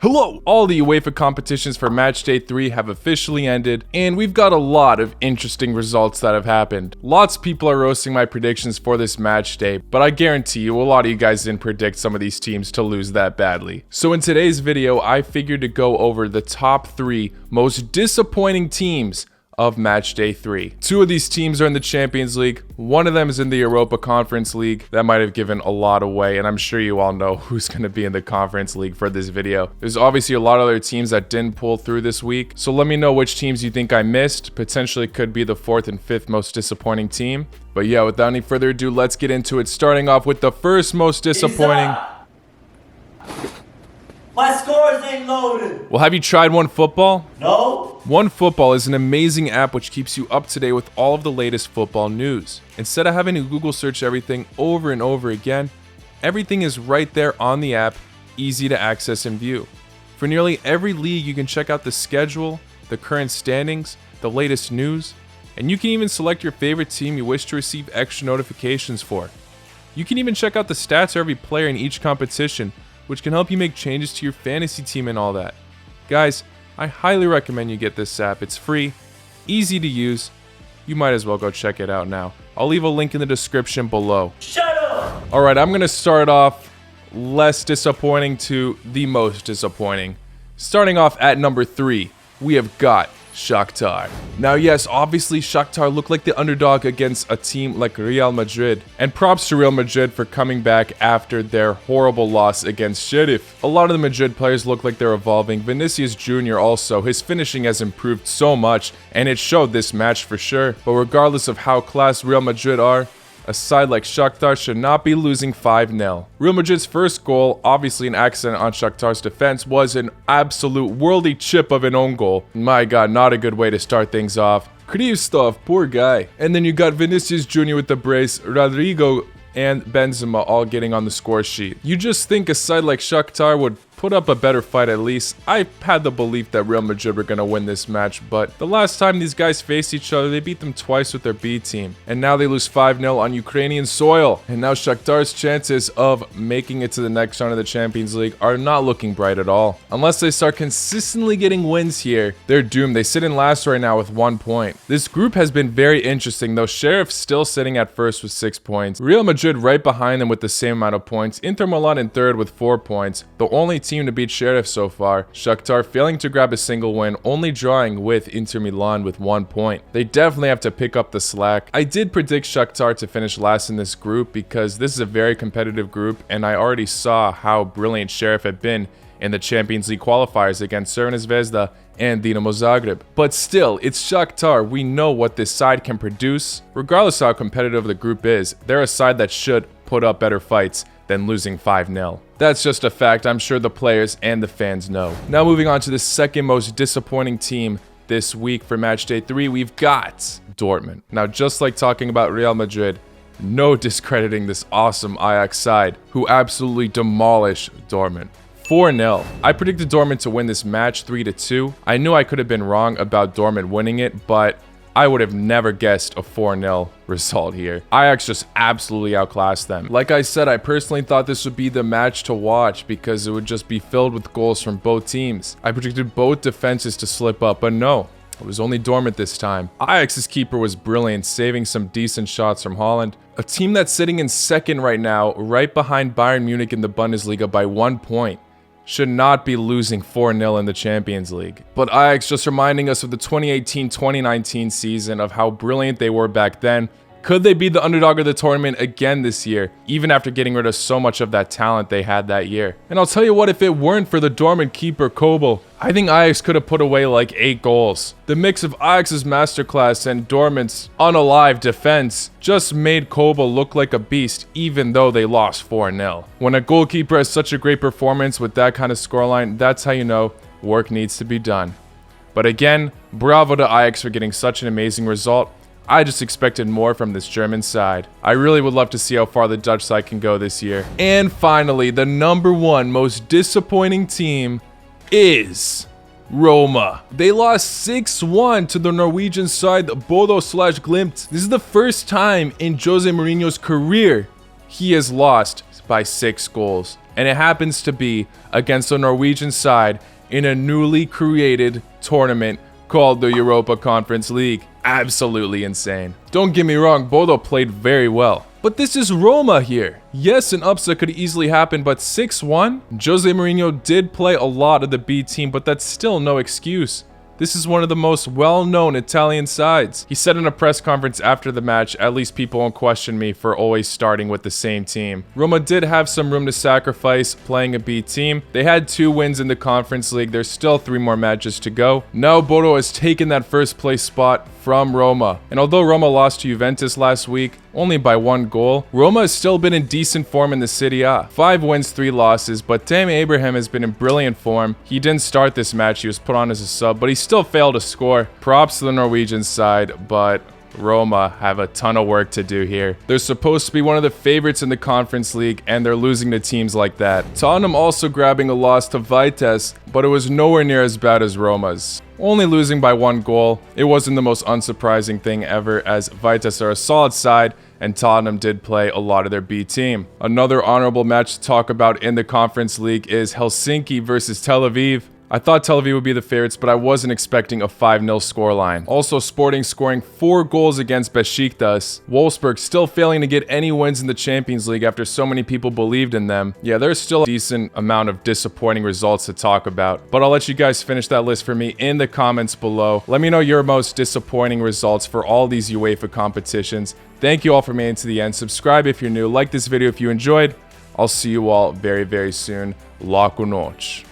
Hello! All the UEFA competitions for Matchday 3 have officially ended, and we've got a lot of interesting results that have happened. Lots of people are roasting my predictions for this Matchday, but I guarantee you a lot of you guys didn't predict some of these teams to lose that badly. So in today's video, I figured to go over the top 3 most disappointing teams of Matchday 3. 2 of these teams are in the Champions League. One of them is in the Europa Conference League. That might have given a lot away, and I'm sure you all know who's going to be in the Conference League for this video. There's obviously a lot of other teams that didn't pull through this week, so let me know which teams you think I missed. Potentially could be the 4th and 5th most disappointing team. But yeah, without any further ado, let's get into it. Starting off with the first most disappointing. My scores ain't loaded. Well, have you tried OneFootball? No. OneFootball is an amazing app which keeps you up to date with all of the latest football news. Instead of having to Google search everything over and over again, everything is right there on the app, easy to access and view. For nearly every league, you can check out the schedule, the current standings, the latest news, and you can even select your favorite team you wish to receive extra notifications for. You can even check out the stats of every player in each competition, which can help you make changes to your fantasy team and all that. Guys, I highly recommend you get this app. It's free, easy to use. You might as well go check it out now. I'll leave a link in the description below. Shut up. Alright, I'm going to start off less disappointing to the most disappointing. Starting off at number 3, we have got Shakhtar. Now yes, obviously Shakhtar looked like the underdog against a team like Real Madrid, and props to Real Madrid for coming back after their horrible loss against Sheriff. A lot of the Madrid players look like they're evolving. Vinicius Jr. also, his finishing has improved so much, and it showed this match for sure. But regardless of how class Real Madrid are, a side like Shakhtar should not be losing 5-0. Real Madrid's first goal, obviously an accident on Shakhtar's defense, was an absolute worldy chip of an own goal. My god, not a good way to start things off. Krivstov, poor guy. And then you got Vinicius Jr. with the brace, Rodrigo and Benzema all getting on the score sheet. You just think a side like Shakhtar would put up a better fight at least. I had the belief that Real Madrid were going to win this match, but the last time these guys faced each other, they beat them twice with their B team. And now they lose 5-0 on Ukrainian soil. And now Shakhtar's chances of making it to the next round of the Champions League are not looking bright at all. Unless they start consistently getting wins here, they're doomed. They sit in last right now with 1 point. This group has been very interesting, though Sheriff still sitting at first with 6 points. Real Madrid right behind them with the same amount of points. Inter Milan in third with 4 points. The only team to beat Sheriff so far. Shakhtar failing to grab a single win, only drawing with Inter Milan with 1 point. They definitely have to pick up the slack. I did predict Shakhtar to finish last in this group because this is a very competitive group, and I already saw how brilliant Sheriff had been in the Champions League qualifiers against Crvena Zvezda and Dinamo Zagreb. But still, it's Shakhtar. We know what this side can produce. Regardless of how competitive the group is, they're a side that should put up better fights than losing 5-0. That's just a fact I'm sure the players and the fans know. Now moving on to the second most disappointing team this week for Matchday 3, we've got Dortmund. Now just like talking about Real Madrid, no discrediting this awesome Ajax side who absolutely demolished Dortmund. 4-0. I predicted Dortmund to win this match 3-2. I knew I could have been wrong about Dortmund winning it, but I would have never guessed a 4-0 result here. Ajax just absolutely outclassed them. Like I said, I personally thought this would be the match to watch because it would just be filled with goals from both teams. I predicted both defenses to slip up, but no. It was only Dortmund this time. Ajax's keeper was brilliant, saving some decent shots from Holland. A team that's sitting in second right now, right behind Bayern Munich in the Bundesliga by 1 point. Should not be losing 4-0 in the Champions League. But Ajax just reminding us of the 2018-2019 season, of how brilliant they were back then. Could they be the underdog of the tournament again this year, even after getting rid of so much of that talent they had that year? And I'll tell you what, if it weren't for the Dortmund keeper Kobel, I think Ajax could have put away like 8 goals. The mix of Ajax's masterclass and Dortmund's unalive defense just made Kobel look like a beast, even though they lost 4-0. When a goalkeeper has such a great performance with that kind of scoreline, that's how you know work needs to be done. But again, bravo to Ajax for getting such an amazing result. I just expected more from this German side. I really would love to see how far the Dutch side can go this year. And finally, the number 1 most disappointing team is Roma. They lost 6-1 to the Norwegian side, Bodo/Glimt. This is the first time in Jose Mourinho's career he has lost by 6 goals. And it happens to be against the Norwegian side in a newly created tournament called the Europa Conference League. Absolutely insane. Don't get me wrong, Bodo played very well. But this is Roma here. Yes, an upset could easily happen, but 6-1? Jose Mourinho did play a lot of the B team, but that's still no excuse. This is one of the most well-known Italian sides. He said in a press conference after the match, at least people won't question me for always starting with the same team. Roma did have some room to sacrifice playing a B team. They had 2 wins in the Conference League. There's still 3 more matches to go. Now Bodo has taken that first place spot from Roma. And although Roma lost to Juventus last week, only by 1 goal, Roma has still been in decent form in the Serie A. 5 wins, 3 losses, but Tammy Abraham has been in brilliant form. He didn't start this match, he was put on as a sub, but he still failed to score. Props to the Norwegian side, but Roma have a ton of work to do here. They're supposed to be one of the favorites in the Conference League, and they're losing to teams like that. Tottenham also grabbing a loss to Vitesse, but it was nowhere near as bad as Roma's. Only losing by 1 goal. It wasn't the most unsurprising thing ever, as Vitesse are a solid side, and Tottenham did play a lot of their B team. Another honorable match to talk about in the Conference League is Helsinki versus Tel Aviv. I thought Tel Aviv would be the favorites, but I wasn't expecting a 5-0 scoreline. Also, Sporting scoring 4 goals against Besiktas. Wolfsburg still failing to get any wins in the Champions League after so many people believed in them. Yeah, there's still a decent amount of disappointing results to talk about, but I'll let you guys finish that list for me in the comments below. Let me know your most disappointing results for all these UEFA competitions. Thank you all for making it to the end. Subscribe if you're new. Like this video if you enjoyed. I'll see you all very, very soon. La cu noci.